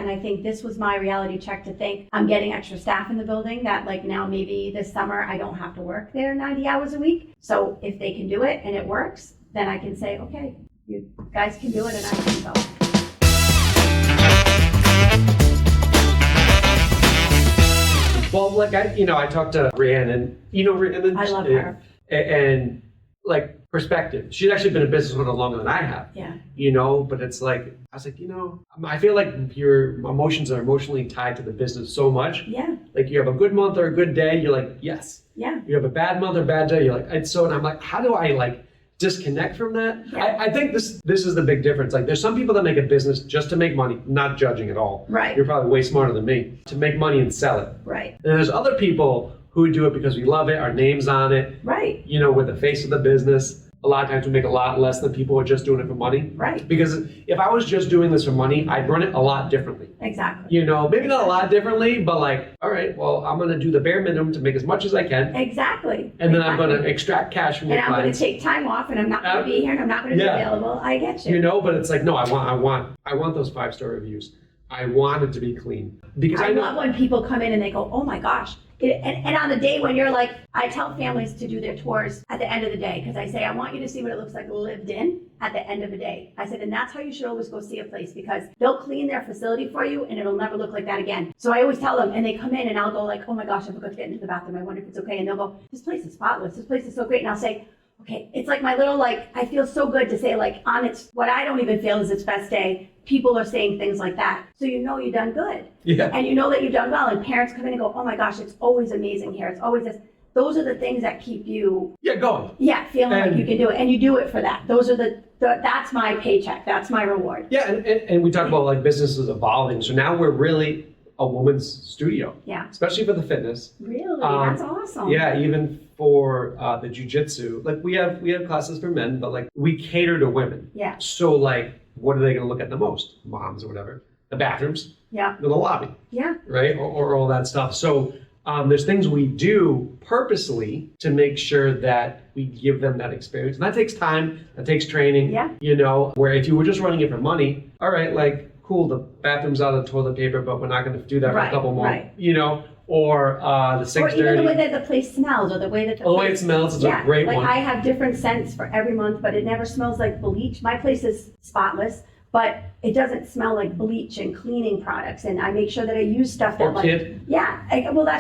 And I think this was my reality check to think I'm getting extra staff in the building that like now maybe this summer I don't have to work there 90 hours a week. So if they can do it and it works, then I can say, okay, you guys can do it and I can go. Well, like I talked to Rhiannon, Rhiannon? I love her. And like perspective. She's actually been in business with her longer than I have. Yeah. But it's like, I was like, I feel like your emotions are emotionally tied to the business so much. Yeah. Like you have a good month or a good day, you're like, yes. Yeah. You have a bad month or bad day, you're like, and I'm like, how do I like disconnect from that? Yeah. I think this is the big difference. Like there's some people that make a business just to make money, not judging at all. Right. You're probably way smarter than me, to make money and sell it. Right. And there's other people who do it because we love it, our name's on it. Right. We're the face of the business. A lot of times we make a lot less than people who are just doing it for money. Right. Because if I was just doing this for money, I'd run it a lot differently. Exactly. Maybe not a lot differently, but like, all right, well, I'm going to do the bare minimum to make as much as I can. Exactly. And then I'm going to extract cash from your clients. And I'm going to take time off and I'm not going to be here and I'm not going to be available. I get you. But it's like, no, I want those 5-star reviews. I want it to be clean. Because I love when people come in and they go, oh my gosh. And on the day when you're like, I tell families to do their tours at the end of the day because I say, I want you to see what it looks like lived in at the end of the day. I said, and that's how you should always go see a place because they'll clean their facility for you and it'll never look like that again. So I always tell them, and they come in and I'll go like, oh my gosh, I forgot to get into the bathroom. I wonder if it's okay. And they'll go, this place is spotless. This place is so great. And I'll say, okay, it's like my little, like, I feel so good to say like on its, what I don't even feel is its best day, people are saying things like that. So you've done good. Yeah. And that you've done well. And parents come in and go, oh my gosh, it's always amazing here. It's always this. Those are the things that keep you going. Yeah, feeling like you can do it. And you do it for that. Those are that's my paycheck. That's my reward. Yeah, and we talk about like businesses evolving. So now we're really a woman's studio. Yeah. Especially for the fitness. Really? That's awesome. Yeah, even for the jiu-jitsu. Like we have classes for men, but like we cater to women. Yeah. So like, what are they going to look at the most? Moms or whatever. The bathrooms. Yeah. The lobby. Yeah. Right? Or all that stuff. So there's things we do purposely to make sure that we give them that experience. And that takes time. That takes training. Yeah. Where if you were just running it for money, all right, like, cool, the bathroom's out of toilet paper, but we're not going to do that for a couple more, or the sink's dirty. Or even the way that the place smells, or the way that the way it smells is a great one. Like I have different scents for every month, but it never smells like bleach. My place is spotless, but it doesn't smell like bleach and cleaning products. And I make sure that I use stuff that that's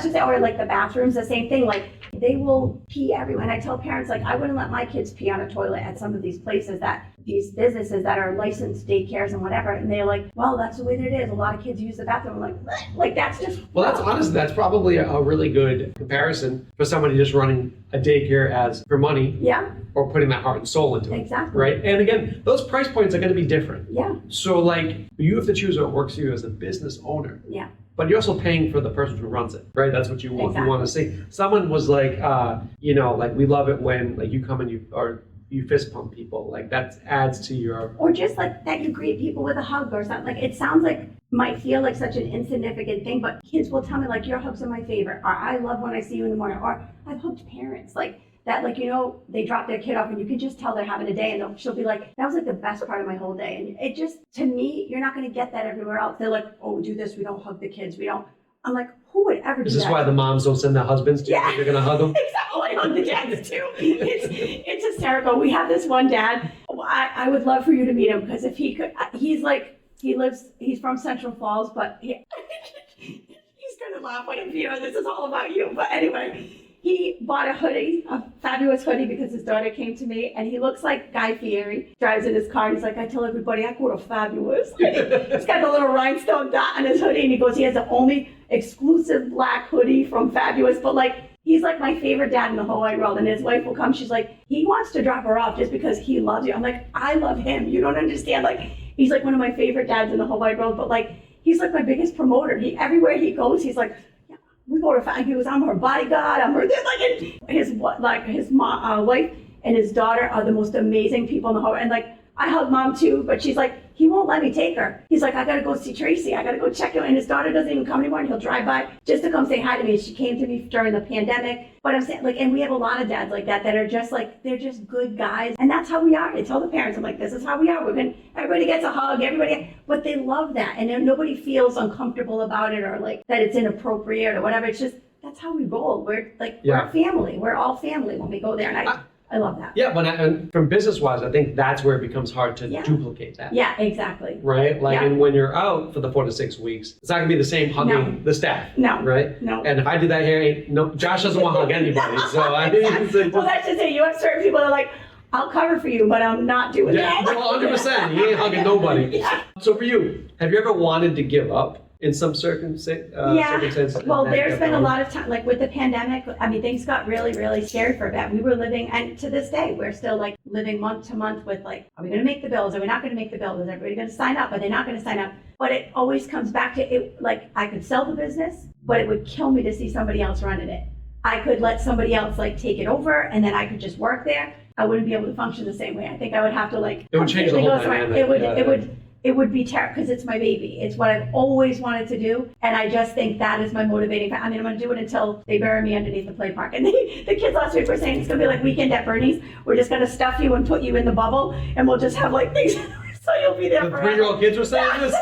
just it. Or like the bathrooms, the same thing. Like they will pee everywhere. And I tell parents, like, I wouldn't let my kids pee on a toilet at some of these places these businesses that are licensed daycares and whatever. And they're like, well, that's the way that it is. A lot of kids use the bathroom. I'm like that's just. Well, that's honestly, that's probably a really good comparison for somebody just running a daycare as for money. Yeah. Or putting that heart and soul into it. Exactly. Right. And again, those price points are going to be different. Yeah. So like you have to choose what works for you as a business owner. Yeah. But you're also paying for the person who runs it, right? That's what you want. Exactly. You want to see. Someone was like, like we love it when like you come and you fist pump people. Like that adds to your. Or just like that you greet people with a hug or something. Like it sounds like might feel like such an insignificant thing, but kids will tell me like your hugs are my favorite, or I love when I see you in the morning, or I've hugged parents like. That they drop their kid off and you can just tell they're having a day and she'll be like, that was like the best part of my whole day. And it just, to me, you're not going to get that everywhere else. They're like, oh, we do this, we don't hug the kids, we don't. I'm like, who would ever do that? Is this why the moms don't send their husbands to you? They're going to hug them? Exactly, I hug the dads too. It's hysterical. We have this one dad. I would love for you to meet him because if he could, he's from Central Falls, but he's going to laugh when this is all about you. But anyway. He bought a hoodie, a fabulous hoodie, because his daughter came to me, and he looks like Guy Fieri. Drives in his car, and he's like, I tell everybody I go to Fabulous. He's got the little rhinestone dot on his hoodie, and he goes, he has the only exclusive black hoodie from Fabulous, but like, he's like my favorite dad in the whole wide world. And his wife will come, she's like, he wants to drop her off just because he loves you. I'm like, I love him. You don't understand. Like, he's like one of my favorite dads in the whole wide world, but like, he's like my biggest promoter. Everywhere he goes, he's like, we go to he goes, I'm her bodyguard. I'm her his wife and his daughter are the most amazing people in the whole world. And like I hug mom too, but she's like he won't let me take her. He's like, I gotta go see Tracy. I gotta go check him. And his daughter doesn't even come anymore. And he'll drive by just to come say hi to me. She came to me during the pandemic. But I'm saying, like, and we have a lot of dads like that are just like, they're just good guys. And that's how we are. I tell the parents, I'm like, this is how we are. Everybody gets a hug, but they love that. And then nobody feels uncomfortable about it or like that it's inappropriate or whatever. It's just, that's how we roll. We're like, we're a family. We're all family when we go there. And I love that. Yeah, and from business-wise, I think that's where it becomes hard to duplicate that. Yeah, exactly. Right? Like, and when you're out for the 4 to 6 weeks, it's not going to be the same hugging the staff. No. Right? No. And if I do that here, Josh doesn't want to hug anybody. So I mean, well, that's just it. You have certain people that are like, I'll cover for you, but I'm not doing that. Well, 100%. You ain't hugging nobody. So for you, have you ever wanted to give up in some circumstances? Well, there's been a lot of time, like with the pandemic, I mean, things got really, really scary for a bit. We were living, and to this day, we're still like living month to month with like, are we going to make the bills? Are we not going to make the bills? Is everybody going to sign up? Are they not going to sign up? But it always comes back to it, like I could sell the business, but it would kill me to see somebody else running it. I could let somebody else like take it over and then I could just work there. I wouldn't be able to function the same way. I think I would have to like, it would change the whole dynamic. It would be terrible because it's my baby. It's what I've always wanted to do. And I just think that is my motivating factor. I mean, I'm going to do it until they bury me underneath the play park. And the kids last week were saying it's going to be like Weekend at Bernie's. We're just going to stuff you and put you in the bubble and we'll just have like things. So you'll be there the forever. 3-year-old kids were saying this?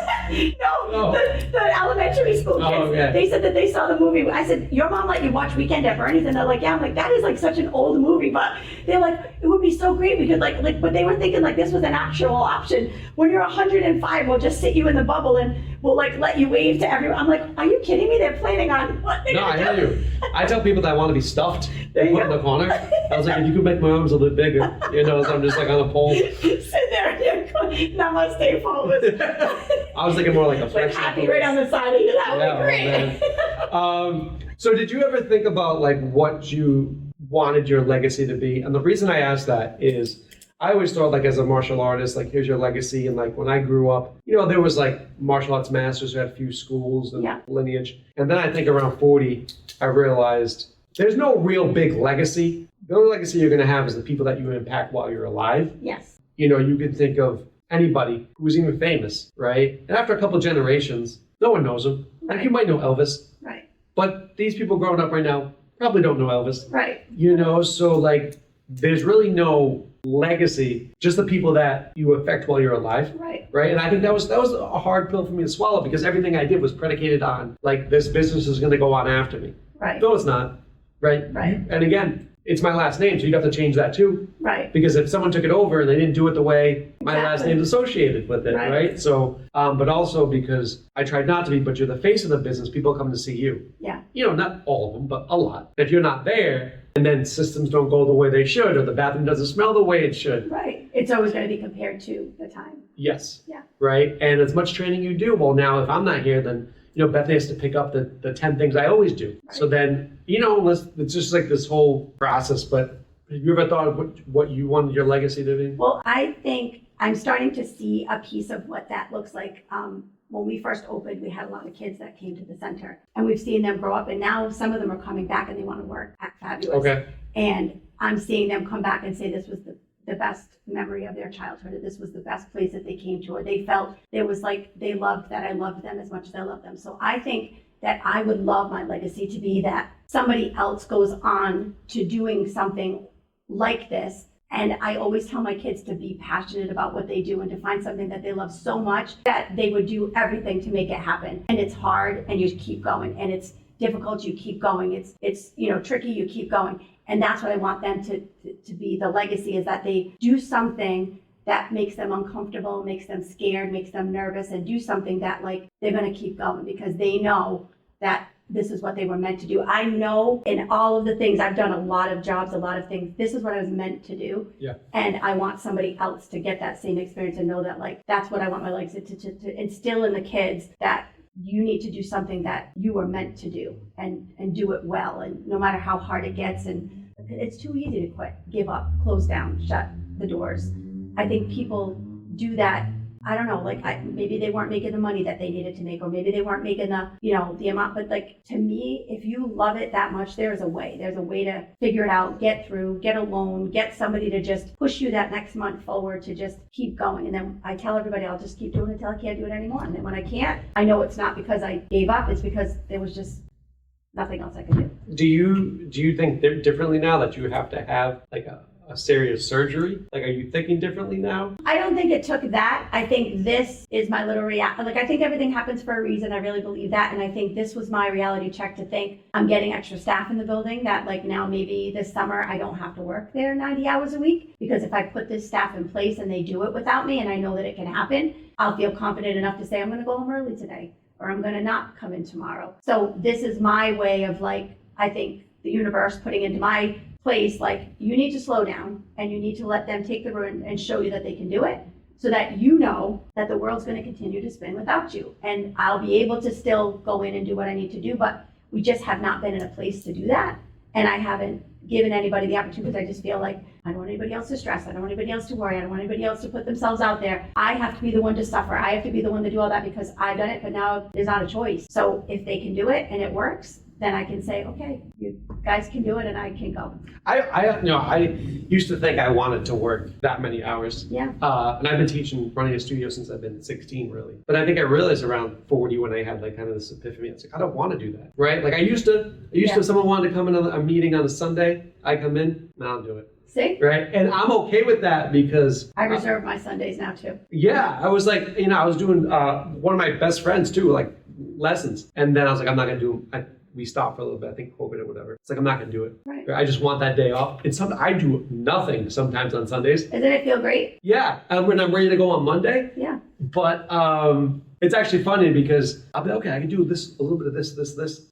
No, the elementary school kids. Okay. They said that they saw the movie. I said, your mom let you watch Weekend at Bernie's? And they're like, yeah. I'm like, that is like such an old movie. But they're like, it would be so great because like, but they were thinking like this was an actual option. When you're 105, we'll just sit you in the bubble and we'll like let you wave to everyone. I'm like, are you kidding me? They're planning on what they're No, I gonna hear do. you. I tell people that I want to be stuffed There and you put in go. the corner. I was like, if you could make my arms a little bit bigger, so I'm just like on a pole. Sit there and you're going, namaste pose. I was thinking more like a With flexion happy pose. right on the side of you. That would be great. So did you ever think about like what you wanted your legacy to be? And the reason I ask that is I always thought like as a martial artist, like here's your legacy. And like when I grew up, there was like martial arts masters who had a few schools and lineage. And then I think around 40, I realized there's no real big legacy. The only legacy you're going to have is the people that you impact while you're alive. Yes. You can think of anybody who's even famous, right? And after a couple generations, no one knows them. Like you might know Elvis. Right. But these people growing up right now probably don't know Elvis. Right. So like there's really no legacy, just the people that you affect while you're alive. Right. Right. And I think that was a hard pill for me to swallow because everything I did was predicated on like this business is going to go on after me. Right. No, it's not. Right. Right. And again, it's my last name, so you'd have to change that too. Right. Because if someone took it over and they didn't do it the way my last Exactly. name's associated with it, right? So, but also because I tried not to be, but you're the face of the business, people come to see you. Yeah. Not all of them, but a lot. If you're not there, and then systems don't go the way they should, or the bathroom doesn't smell the way it should. Right. It's always going to be compared to the time. Yes. Yeah. Right? And as much training you do, well, now if I'm not here, then Bethany has to pick up the 10 things I always do. Right. So then, it's just like this whole process. But have you ever thought of what you wanted your legacy to be? Well, I think I'm starting to see a piece of what that looks like. When we first opened, we had a lot of kids that came to the center. And we've seen them grow up. And now some of them are coming back and they want to work at Fabulous. Okay. And I'm seeing them come back and say this was the best memory of their childhood, or this was the best place that they came to, or they felt there was like, they loved that I loved them as much as I loved them. So I think that I would love my legacy to be that somebody else goes on to doing something like this. And I always tell my kids to be passionate about what they do and to find something that they love so much that they would do everything to make it happen. And it's hard and you keep going, and it's difficult, you keep going. It's tricky, you keep going. And that's what I want them to be. The legacy is that they do something that makes them uncomfortable, makes them scared, makes them nervous, and do something that like they're going to keep going because they know that this is what they were meant to do. I know in all of the things, I've done a lot of jobs, a lot of things, this is what I was meant to do. Yeah. And I want somebody else to get that same experience and know that like, that's what I want my legacy to instill in the kids, that you need to do something that you were meant to do and do it well. And no matter how hard it gets, and it's too easy to quit, give up, close down, shut the doors. I think people do that I don't know, like maybe they weren't making the money that they needed to make, or maybe they weren't making the, the amount, but like to me, if you love it that much, there's a way to figure it out, get through, get a loan, get somebody to just push you that next month forward to just keep going. And then I tell everybody, I'll just keep doing it until I can't do it anymore. And then when I can't, I know it's not because I gave up, it's because there was just nothing else I could do. Do you think differently now that you have to have like a serious surgery? Like, are you thinking differently now? I don't think it took that. I think this is my little like, I think everything happens for a reason. I really believe that. And I think this was my reality check to think I'm getting extra staff in the building, that like now maybe this summer I don't have to work there 90 hours a week, because if I put this staff in place and they do it without me and I know that it can happen, I'll feel confident enough to say I'm going to go home early today, or I'm going to not come in tomorrow. So this is my way of like, I think the universe putting into my place, like, you need to slow down and you need to let them take the room and show you that they can do it, so that you know that the world's going to continue to spin without you. And I'll be able to still go in and do what I need to do, but we just have not been in a place to do that. And I haven't given anybody the opportunity, because I just feel like I don't want anybody else to stress. I don't want anybody else to worry. I don't want anybody else to put themselves out there. I have to be the one to suffer. I have to be the one to do all that because I've done it, but now there's not a choice. So if they can do it and it works, then I can say, okay, you guys can do it and I can go. I used to think I wanted to work that many hours. Yeah. And I've been teaching, running a studio since I've been 16, really. But I think I realized around 40 when I had like kind of this epiphany. It's like, I don't want to do that, right? Like I used to, if someone wanted to come in a meeting on a Sunday, I come in, and I'll do it. See? Right? And I'm okay with that because I reserve my Sundays now too. Yeah. I was like, I was doing one of my best friends too, like lessons. And then I was like, I'm not going to do them. We stopped for a little bit, I think COVID or whatever. It's like, I'm not going to do it. Right. I just want that day off. And I do nothing sometimes on Sundays. Doesn't it feel great? Yeah. And when I'm ready to go on Monday. Yeah. But it's actually funny because I'll be, okay, I can do this, a little bit of this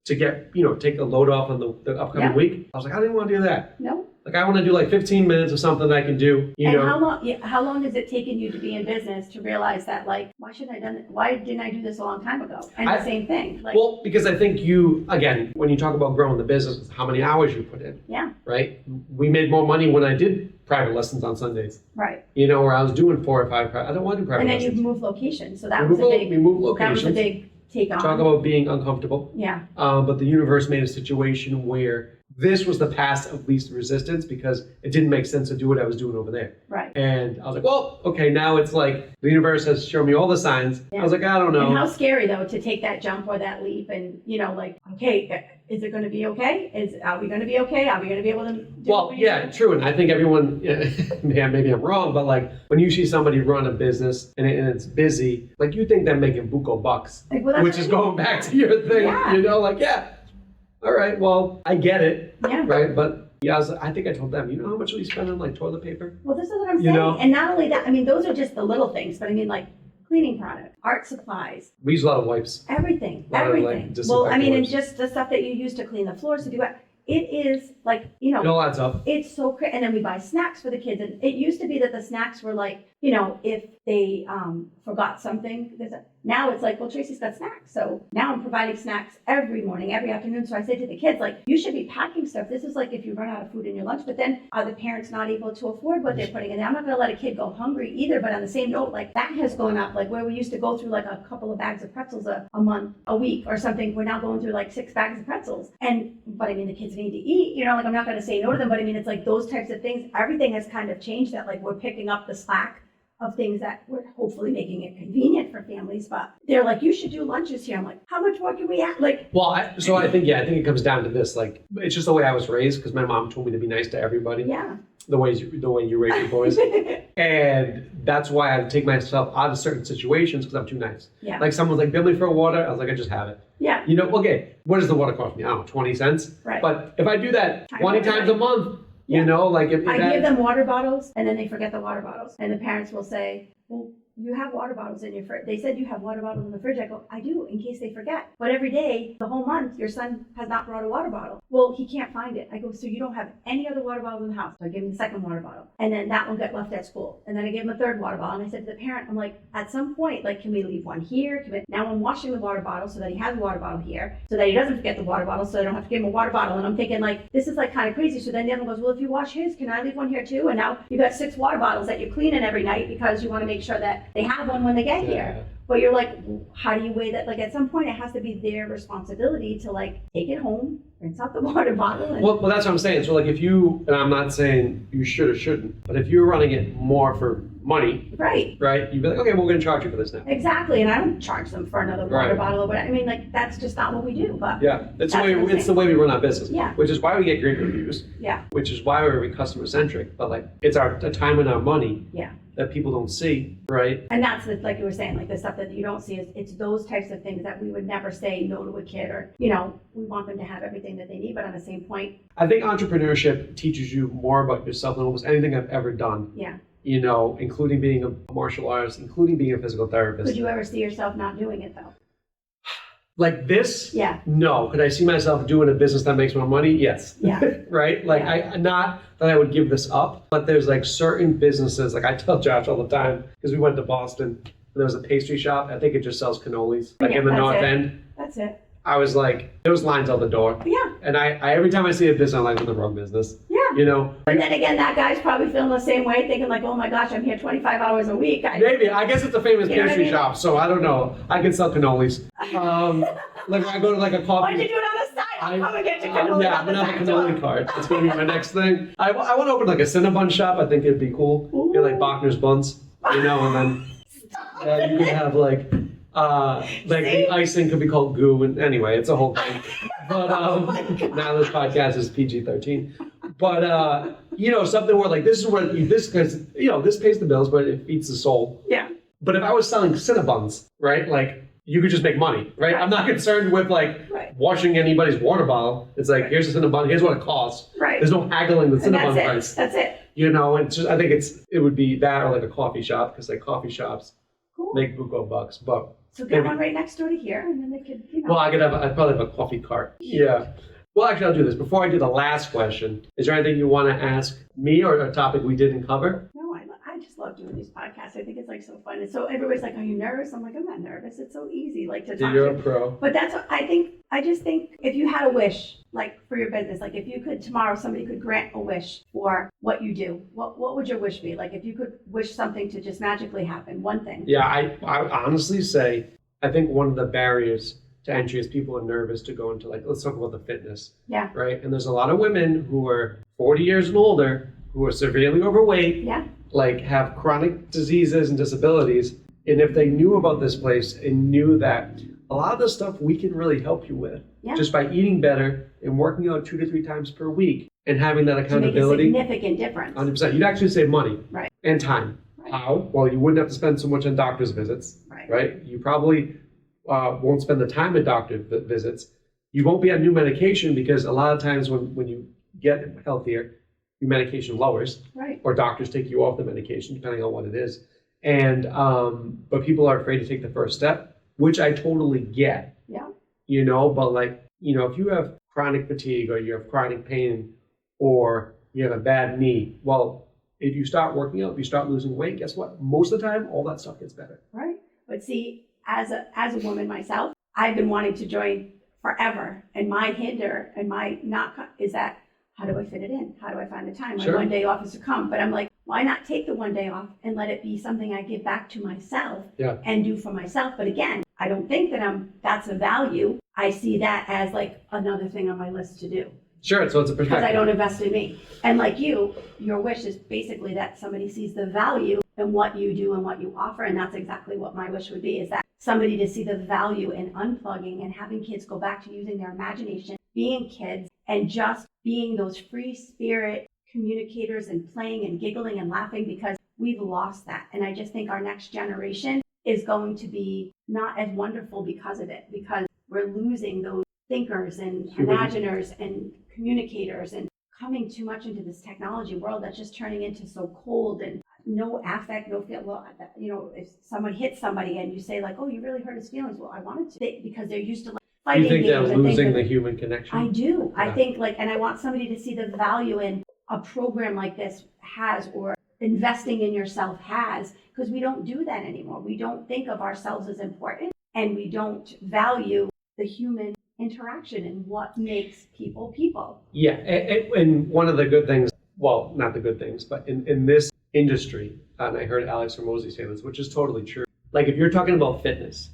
to get, take a load off on the upcoming week. I was like, I didn't want to do that. No. Like I want to do like 15 minutes of something that I can do, And how long has it taken you to be in business to realize that, like, why didn't I do this a long time ago? And the same thing. Like, well, because I think again, when you talk about growing the business, how many hours you put in. Yeah. Right? We made more money when I did private lessons on Sundays. Right. Where I was doing 4 or 5 I don't want to do private lessons. And then you moved locations. So that was a big take on. Talk about being uncomfortable. Yeah. But the universe made a situation where this was the path of least resistance because it didn't make sense to do what I was doing over there. Right. And I was like, well, okay, now it's like the universe has shown me all the signs. Yeah. I was like, I don't know. And how scary though to take that jump or that leap and, like, okay, is it going to be okay? Are we going to be okay? Are we going to be able to do Well, yeah, true. And I think everyone, maybe I'm wrong, but like when you see somebody run a business and it's busy, like you think they're making buco bucks, like, which is going back to your thing, all right, well, I get it, right? But I think I told them, how much we spend on like toilet paper? Well, this is what I'm saying. And not only that, those are just the little things, but like cleaning products, art supplies. We use a lot of wipes. Everything. Well, and just the stuff that you use to clean the floors, to do it. It is like, it all adds up. It's so crazy. And then we buy snacks for the kids. And it used to be that the snacks were like, if they forgot something, now it's like, well, Tracy's got snacks. So now I'm providing snacks every morning, every afternoon. So I say to the kids, like, you should be packing stuff. This is like if you run out of food in your lunch, but then are the parents not able to afford what they're putting in there? I'm not going to let a kid go hungry either. But on the same note, like that has gone up, like where we used to go through like a couple of bags of pretzels a month, a week or something. We're now going through like 6 bags of pretzels. But the kids need to eat, like I'm not going to say no to them, but it's like those types of things. Everything has kind of changed that, like we're picking up the slack of things that we're hopefully making it convenient for families, but they're like, you should do lunches here. I'm like, how much more can we add? Like, well, I think it comes down to this. Like, it's just the way I was raised because my mom told me to be nice to everybody. Yeah. The way you raise your boys, and that's why I take myself out of certain situations because I'm too nice. Yeah. Like someone's like, bill me for a water. I was like, I just have it. Yeah. Okay, what does the water cost me? I don't know, 20 cents. Right. But if I do that 20 times a month. Like if I give them water bottles and then they forget the water bottles. And the parents will say, well, you have water bottles in your fridge. They said you have water bottles in the fridge. I go, I do, in case they forget. But every day, the whole month, your son has not brought a water bottle. Well, he can't find it. I go, so you don't have any other water bottles in the house? So I give him the second water bottle. And then that one got left at school. And then I gave him a third water bottle. And I said to the parent, I'm like, at some point, like, can we leave one here? Now I'm washing the water bottle so that he has a water bottle here, so that he doesn't forget the water bottle, so I don't have to give him a water bottle. And I'm thinking, like, this is like kind of crazy. So then the other one goes, well, if you wash his, can I leave one here too? And now you got 6 water bottles that you're cleaning every night because you want to make sure that that they have one when they get Yeah. here. But you're like, how do you weigh that? Like at some point it has to be their responsibility to like take it home, rinse out the water bottle. And Well, that's what I'm saying. So like if you, and I'm not saying you should or shouldn't, but if you're running it more for money, right. right? You'd be like, okay, well, we're going to charge you for this now. Exactly. And I don't charge them for another water Right. bottle or whatever. I mean, like that's just not what we do. But Yeah, it's the That's way what I'm it's the way we run our business. Yeah. Which is why we get great reviews. yeah, Which is why we're very customer centric. But like it's our the time and our money yeah. that people don't see, right? And that's the, like you were saying, like the stuff that you don't see is it's those types of things that we would never say no to a kid or, you know, we want them to have everything that they need. But on the same point, I think entrepreneurship teaches you more about yourself than almost anything I've ever done. yeah. You know, including being a martial artist, including being a physical therapist. Could you ever see yourself not doing it though? Like this? Yeah. No. Could I see myself doing a business that makes more money? Yes. Yeah. Right? Like Yeah. not that I would give this up, but there's like certain businesses, like I tell Josh all the time, because we went to Boston and there was a pastry shop. I think it just sells cannolis, like Yeah, in the that's North it. End. That's it. I was like, there was lines out the door. Yeah. And I every time I see a business, I'm like, in the wrong business. Yeah. You know? But then again, that guy's probably feeling the same way, thinking like, oh my gosh, I'm here 25 hours a week. Maybe. I guess it's a famous You know what I pastry mean? shop, so I don't know. I can sell cannolis. Like I go to like a coffee. Why don't you do it on the side? I'll come and get your cannoli Yeah, on I'm the gonna have a back door. cannoli cart. That's gonna be my next thing. I want to open like a Cinnabon shop. I think it'd be cool. Ooh. Get like Bochner's buns, you know, and then you could have like the icing could be called goo. And anyway, it's a whole thing. But now this podcast is PG-13. But you know, something where like this is where this because you know this pays the bills, but it feeds the soul. Yeah. But if I was selling Cinnabons, right, like you could just make money, right? I'm not concerned with like Right. washing anybody's water bottle. It's like, Right. here's a Cinnabon, here's what it costs. Right. There's no haggling the And Cinnabon that's price. it. That's it. You know, it's just, I think it would be that or like a coffee shop, because like coffee shops Cool. make buco bucks. But, So get maybe- one right next door to here, and then they could, you know. well, I'd probably have a coffee cart. Yeah. Well, actually, I'll do this. Before I do the last question, is there anything you want to ask me or a topic we didn't cover? No, I just love doing these podcasts. I think it's like so fun. And so everybody's like, "Are you nervous?" I'm like, "I'm not nervous. It's so easy, like to talk You're to." a pro. But that's what I think. I just think if you had a wish, like for your business, like if you could tomorrow, somebody could grant a wish for what you do. What would your wish be? Like if you could wish something to just magically happen, one thing. Yeah, I honestly say, I think one of the barriers to entry is people are nervous to go into like, let's talk about the fitness. Yeah. Right? And there's a lot of women who are 40 years and older who are severely overweight, Yeah. like have chronic diseases and disabilities. And if they knew about this place and knew that a lot of the stuff we can really help you with Yeah. just by eating better and working out 2 to 3 times per week and having that To make a accountability, significant difference. 100%, you'd actually save money Right. and time. Right. How? Well, you wouldn't have to spend so much on doctor's visits, Right. right? You probably won't spend the time at doctor visits. You won't be on new medication because a lot of times when you get healthier, your medication lowers Right. or doctors take you off the medication depending on what it is. And but people are afraid to take the first step, which I totally get. Yeah. You know, but like, you know, if you have chronic fatigue or you have chronic pain or you have a bad knee, well, if you start working out, if you start losing weight, guess what? Most of the time, all that stuff gets better. Right. But see, as a woman myself, I've been wanting to join forever. And my hinder and my not is that how do I fit it in? How do I find the time? My Sure. one day off is to come. But I'm like, why not take the one day off and let it be something I give back to myself Yeah. and do for myself? But again, I don't think that that's a value. I see that as like another thing on my list to do. Sure, so it's a Because perspective. I don't invest in me. And like you, your wish is basically that somebody sees the value in what you do and what you offer. And that's exactly what my wish would be, is that somebody to see the value in unplugging and having kids go back to using their imagination, being kids, and just being those free spirit communicators and playing and giggling and laughing, because we've lost that. And I just think our next generation is going to be not as wonderful because of it, because we're losing those thinkers and Human. imaginers and communicators and coming too much into this technology world that's just turning into so cold and no affect, no feel. Well, you know, if someone hits somebody and you say like, oh, you really hurt his feelings. Well, I wanted to, because they're used to like fighting You think they're games and things losing like the human connection? I do. I Yeah. think like, and I want somebody to see the value in a program like this has, or investing in yourself has, because we don't do that anymore. We don't think of ourselves as important, and we don't value the human interaction and what makes people people. Yeah, and one of the good things, well, not the good things, but in this industry, and I heard Alex Hormozy say this, which is totally true. Like if you're talking about fitness,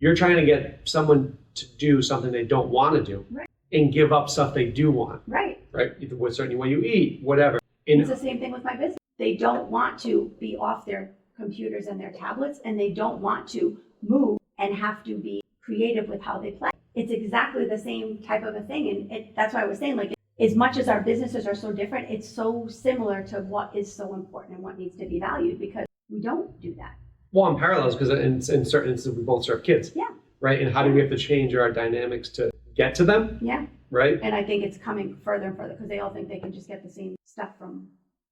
you're trying to get someone to do something they don't want to do and give up stuff they do want. Right. Either with certain way you eat, whatever. It's the same thing with my business. They don't want to be off their computers and their tablets, and they don't want to move and have to be creative with how they play. It's exactly the same type of a thing. And that's why I was saying, like, as much as our businesses are so different, it's so similar to what is so important and what needs to be valued, because we don't do that. Well, in parallels, because in certain instances, we both serve kids. Yeah. Right? And how do we have to change our dynamics to get to them? Yeah. Right? And I think it's coming further and further, because they all think they can just get the same stuff from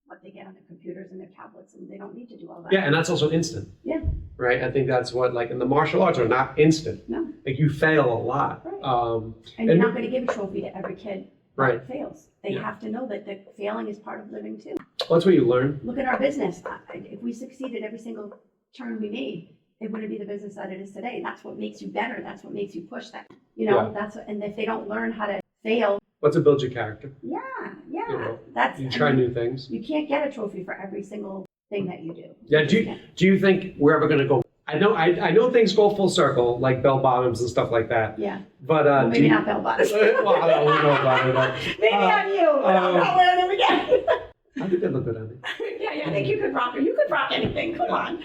what they get on their computers and their tablets, and they don't need to do all that. Yeah, and that's also instant. Yeah. Right? I think that's what, like, in the martial arts are not instant. No. Like, you fail a lot. Right. And you're not going to give a trophy to every kid that fails. They have to know that the failing is part of living too. Well, that's what you learn. Look at our business. If we succeeded every single turn we made, it wouldn't be the business that it is today. That's what makes you better. That's what makes you push that. You know, and if they don't learn how to fail. What's it build your character? Yeah. You know, you try new things. You can't get a trophy for every single thing that you do. Yeah. Do you think we're ever going to go? I know things go full circle, like bell bottoms and stuff like that. Yeah. But well, maybe not bell bottoms. Well, I don't know about it. Maybe on you, but I'm not wearing them again. I think they look good on me. Yeah, I think you could rock it. You could rock anything. Come on.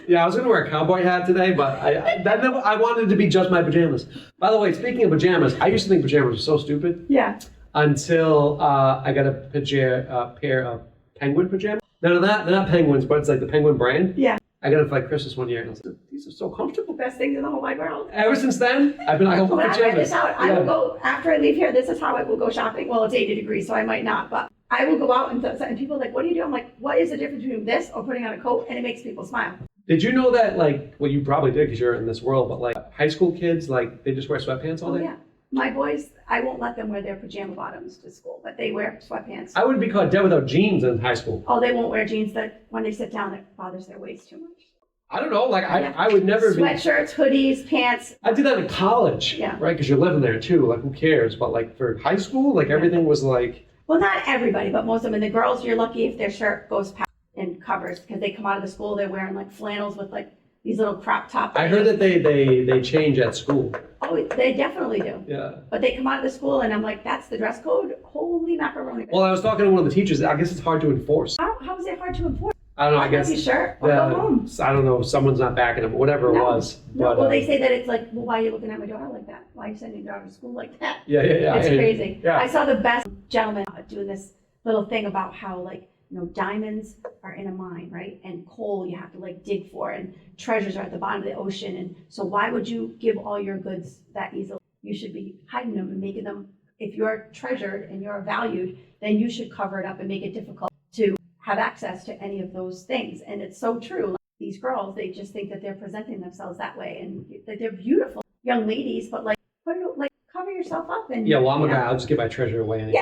Yeah, I was gonna wear a cowboy hat today, but I wanted to be just my pajamas. By the way, speaking of pajamas, I used to think pajamas were so stupid. Yeah. Until I got a pair of penguin pajamas. No, they're not penguins, but it's like the penguin brand. Yeah. I got it for like Christmas one year, and I was like, these are so comfortable. Best things in the whole wide world. Ever since then, I've been like, I love pajamas. I this out. I will go, after I leave here, this is how I will go shopping. Well, it's 80 degrees, so I might not, but I will go out and people are like, what do you do? I'm like, what is the difference between this or putting on a coat? And it makes people smile. Did you know that, like, well, you probably did because you're in this world, but like high school kids, like, they just wear sweatpants all day? Yeah. My boys, I won't let them wear their pajama bottoms to school, but they wear sweatpants. I would be caught dead without jeans in high school. Oh, they won't wear jeans that when they sit down, it bothers their waist too much. I don't know, like I would never Sweatshirts, hoodies, pants. I did that in college, right? Because you're living there too, like who cares? But like for high school, like everything was like. Well, not everybody, but most of them. And the girls, you're lucky if their shirt goes past and covers, because they come out of the school, they're wearing like flannels with like these little crop top. I heard that they change at school. Oh, they definitely do. Yeah. But they come out of the school and I'm like, that's the dress code? Holy macaroni. Well, I was talking to one of the teachers. I guess it's hard to enforce. How is it hard to enforce? I don't know. I guess. Shirt or go home. I don't know. Someone's not backing them. Whatever it was. No. But, well, they say that it's like, well, why are you looking at my daughter like that? Why are you sending your daughter to school like that? Yeah. It's crazy. Yeah. I saw the best gentleman doing this little thing about how, like, you know, diamonds are in a mine, right? And coal you have to like dig for, and treasures are at the bottom of the ocean. And so why would you give all your goods that easily? You should be hiding them and making them, if you're treasured and you're valued, then you should cover it up and make it difficult to have access to any of those things. And it's so true. Like, these girls, they just think that they're presenting themselves that way and that they're beautiful young ladies, but like, cover yourself up. And yeah, well, I'm a guy. I'll just give my treasure away. And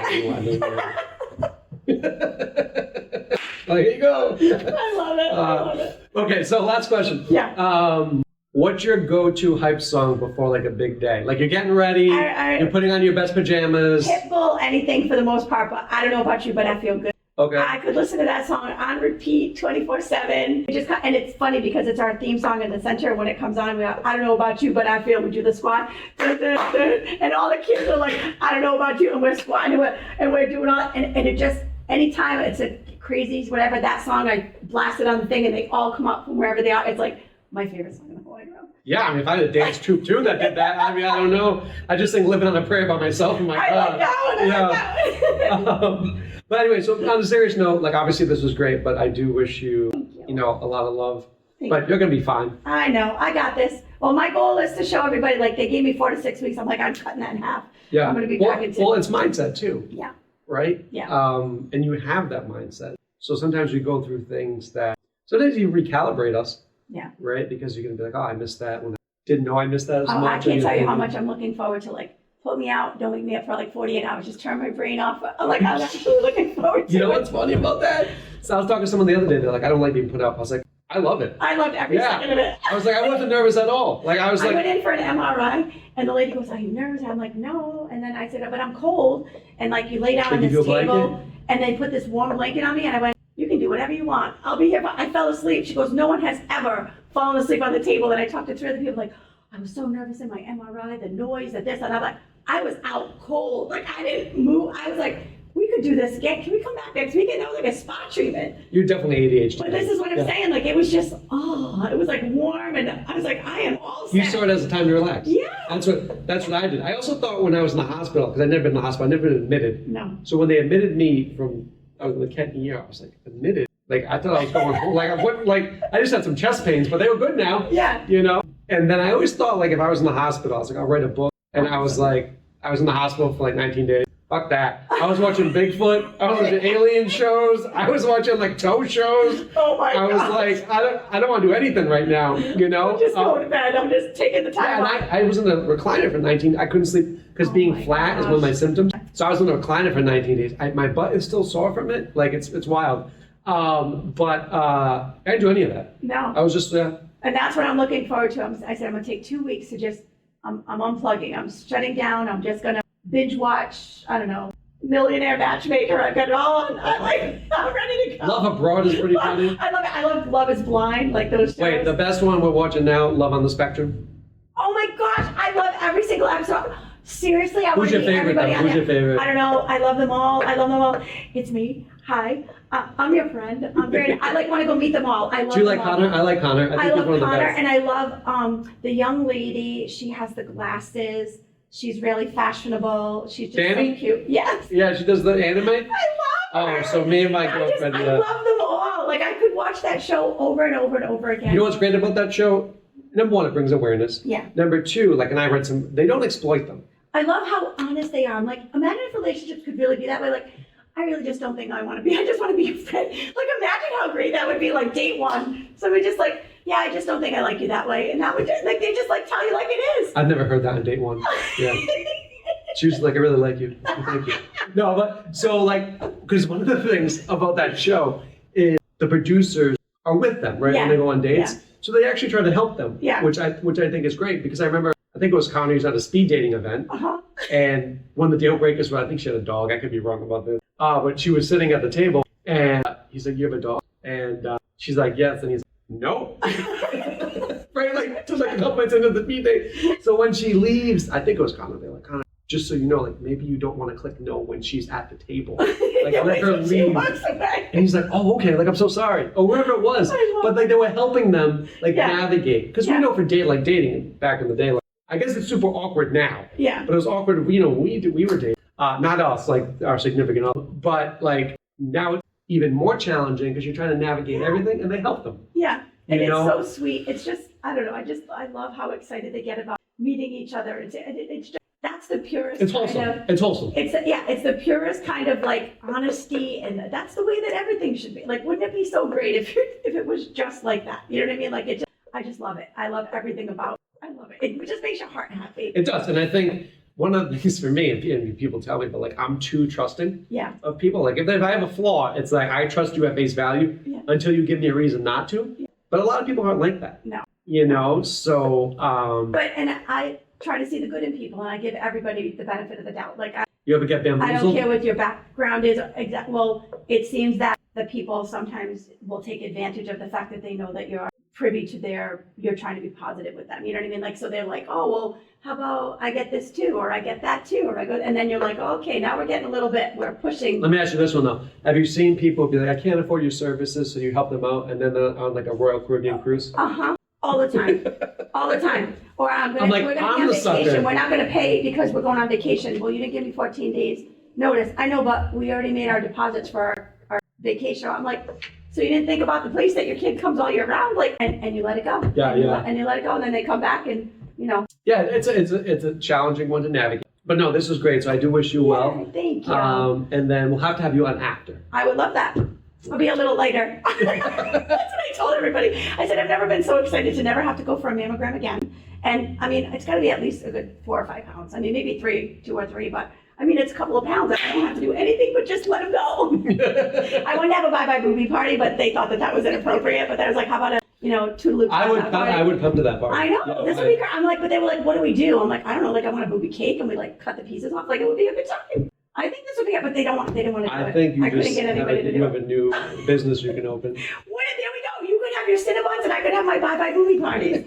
There you go. I love it. Okay, so last question. Yeah. What's your go-to hype song before like a big day? Like you're getting ready, you're putting on your best pajamas. Pitbull, anything for the most part, but I don't know about you, but I feel good. Okay. I could listen to that song on repeat 24/7. And it's funny because it's our theme song in the center. When it comes on, I don't know about you, but I feel we do the squat. And all the kids are like, I don't know about you, and we're squatting and we're doing all that. And it just, anytime it's a crazy, whatever, that song, I blast it on the thing and they all come up from wherever they are. It's like my favorite song in the whole wide world. Yeah, I mean, if I had a dance troupe too that did that, I mean, I don't know. I just think living on a prayer by myself in my car. I like that one. But anyway, so on a serious note, like obviously this was great, but I do wish you, you know, a lot of love. But you're going to be fine. I know. I got this. Well, my goal is to show everybody, like they gave me 4 to 6 weeks. I'm like, I'm cutting that in half. Yeah. I'm going to be back into. Well, it's mindset too. Yeah. Right? Yeah. And you have that mindset. So sometimes we go through things that, sometimes you recalibrate us. Yeah. Right? Because you're going to be like, oh, I missed that when I didn't know I missed that as much. I can't tell you how much I'm looking forward to, like, put me out, don't wake me up for like 48 hours, just turn my brain off. I'm like, I'm actually looking forward to it. You know what's funny about that? So I was talking to someone the other day, they're like, I don't like being put up. I was like, I love it. I loved every second of it. I was like, I wasn't nervous at all. Like I went in for an MRI and the lady goes, are you nervous? I'm like, no. And then I said, but I'm cold. And like you lay down on this table and they put this warm blanket on me and I went, you can do whatever. whatever you want. I'll be here. But I fell asleep. She goes, no one has ever fallen asleep on the table. And I talked to 3 other people like, I was so nervous in my MRI, the noise, the this, and I'm like, I was out cold. Like I didn't move. I was like, we could do this again. Can we come back next week? And that was like a spa treatment. You're definitely ADHD. But this is what I'm saying. Like it was just, it was like warm. And I was like, I am all set. You saw it as a time to relax. Yeah. That's what I did. I also thought when I was in the hospital, because I'd never been in the hospital, I'd never been admitted. No. So when they admitted me I was in the Kent ER, I was like, admitted? Like I thought I was going home. I just had some chest pains, but they were good now. Yeah. You know? And then I always thought like if I was in the hospital, I was like, I'll write a book. And I was like, I was in the hospital for like 19 days. Fuck that. I was watching Bigfoot. I was watching alien shows. I was watching like toe shows. Oh my God. I was like, I don't want to do anything right now, you know? I'm just going to bed. I'm just taking the time off. And I was in the recliner for 19. I couldn't sleep because being flat is one of my symptoms. So I was in the recliner for 19 days. My butt is still sore from it. Like it's wild. But I didn't do any of that. No. I was just And that's what I'm looking forward to. I said I'm going to take 2 weeks to just, I'm unplugging. I'm shutting down. I'm just going to binge watch, I don't know, Millionaire Matchmaker. I've got it all on. I'm ready to go. Love Abroad is pretty funny. I love it. I love Love is Blind, like those shows. Wait, the best one we're watching now, Love on the Spectrum. Oh my gosh, I love every single episode. Seriously, I want Who's to your meet favorite? everybody on Who's your it. favorite? I don't know. I love them all. It's me. Hi. I'm your friend. I want to go meet them all. I love Do you like them all. Connor? I like Connor. I think he's love one of the Connor, best. and I love the young lady. She has the glasses. She's really fashionable. She's just Danny? so cute. Yes. Yeah, she does the anime. I love her. Oh, so me and my girlfriend I do that. love them all. Like I could watch that show over and over and over again. You know what's great about that show? Number one, it brings awareness. Yeah. Number two, and I read they don't exploit them. I love how honest they are. I'm like, imagine if relationships could really be that way. Like, I really just don't think I want to be. I just want to be a friend. Like, imagine how great that would be. Like date one. Somebody just like, yeah, I just don't think I like you that way, and that would just like they just like tell you like it is. I've never heard that on date one. Yeah. She was like, I really like you. Thank you. No, but so because one of the things about that show is the producers are with them, right? Yeah. When they go on dates. Yeah. So they actually try to help them. Yeah. Which I think is great because I remember, I think it was Connie who's at a speed dating event. Uh-huh. And one of the deal breakers was, I think she had a dog. I could be wrong about this. But she was sitting at the table and he's like, you have a dog? And she's like, yes. And he's like, no. Right? Like, just like a couple minutes into the speed date. So when she leaves, I think it was Connor. They're like, Connor, just so you know, like maybe you don't want to click no when she's at the table. Like let her She leave. walks away. And he's like, oh, okay, like I'm so sorry. Or wherever it was. But like they were helping them navigate. Because we know for dating back in the day, like, I guess it's super awkward now. Yeah. But it was awkward, we were dating. Not us, like our significant other. But like now it's even more challenging because you're trying to navigate everything and they help them. Yeah. And You it's know? so sweet. It's just, I don't know. I love how excited they get about meeting each other. It's just, that's the purest It's wholesome. kind of. It's wholesome. It's the purest kind of like honesty, and that's the way that everything should be. Like, wouldn't it be so great if it was just like that? You know what I mean? Like I just love it. I love everything about it. I love it. It just makes your heart happy. It does. And I think one of the things for me, and people tell me, but like I'm too trusting of people. Like if I have a flaw, it's like I trust you at face value until you give me a reason not to. Yeah. But a lot of people aren't like that. No. You know, so. And I try to see the good in people, and I give everybody the benefit of the doubt. Like you ever get bamboozled? I don't care what your background is. Well, it seems that the people sometimes will take advantage of the fact that they know that you're privy to you're trying to be positive with them. You know what I mean? Like, so they're like, oh, well, how about I get this too, or I get that too, or I go, and then you're like, oh, okay, now we're getting a little bit, we're pushing. Let me ask you this one though. Have you seen people be like, I can't afford your services, so you help them out, and then they're on like a Royal Caribbean cruise? Uh-huh. All the time. All the time. Or we're going to be on vacation. Sucker. We're not going to pay because we're going on vacation. Well, you didn't give me 14 days notice. I know, but we already made our deposits for our vacation. I'm like, so you didn't think about the place that your kid comes all year round? Like, and you let it go. And you let it go, and then they come back and, you know. Yeah, it's a challenging one to navigate. But no, this was great. So I do wish you well. Thank you. And then we'll have to have you on after. I would love that. I'll be a little lighter. That's what I told everybody. I said, I've never been so excited to never have to go for a mammogram again. And I mean, it's got to be at least a good 4 or 5 pounds. I mean, maybe 2 or 3, but I mean, it's a couple of pounds. I don't have to do anything but just let them go. I wanted to have a bye-bye booby party, but they thought that was inappropriate. But I was like, how about a, toodaloo? I would come to that party. I know. Yeah, this would be great. I'm like, but they were like, what do we do? I'm like, I don't know. Like, I want a booby cake, and we like cut the pieces off. Like, it would be a good time. I think this would be it, but they don't want to do it. I think you couldn't just get anybody to you do have it. a new business you can open. There we go. You could have your Cinnabons and I could have my bye-bye movie parties.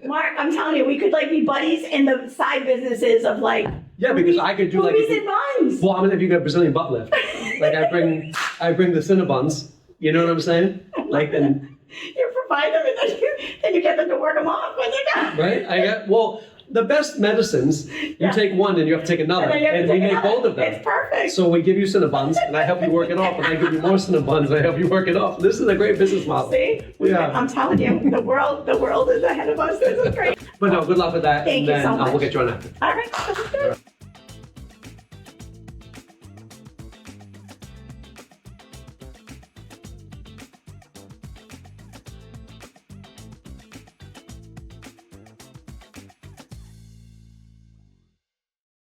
Mark, I'm telling you, we could like be buddies in the side businesses of like Yeah, because I could do like movies and buns. well, I'm gonna have you get a Brazilian butt lift. Like I bring the Cinnabons. You know what I'm saying? Like then You provide them and then you get them to work them off when they're done. right? The best medicines, you take one and you have to take another. And then you have to And take we make another. both of them. It's perfect. So we give you Cinnabons and I help you work it off, and I give you more Cinnabons and I help you work it off. This is a great business model. See? Yeah. I'm telling you, the world is ahead of us. This is great. But no, good luck with that. Thank and you so then much. we'll get you on after. All right. This is good.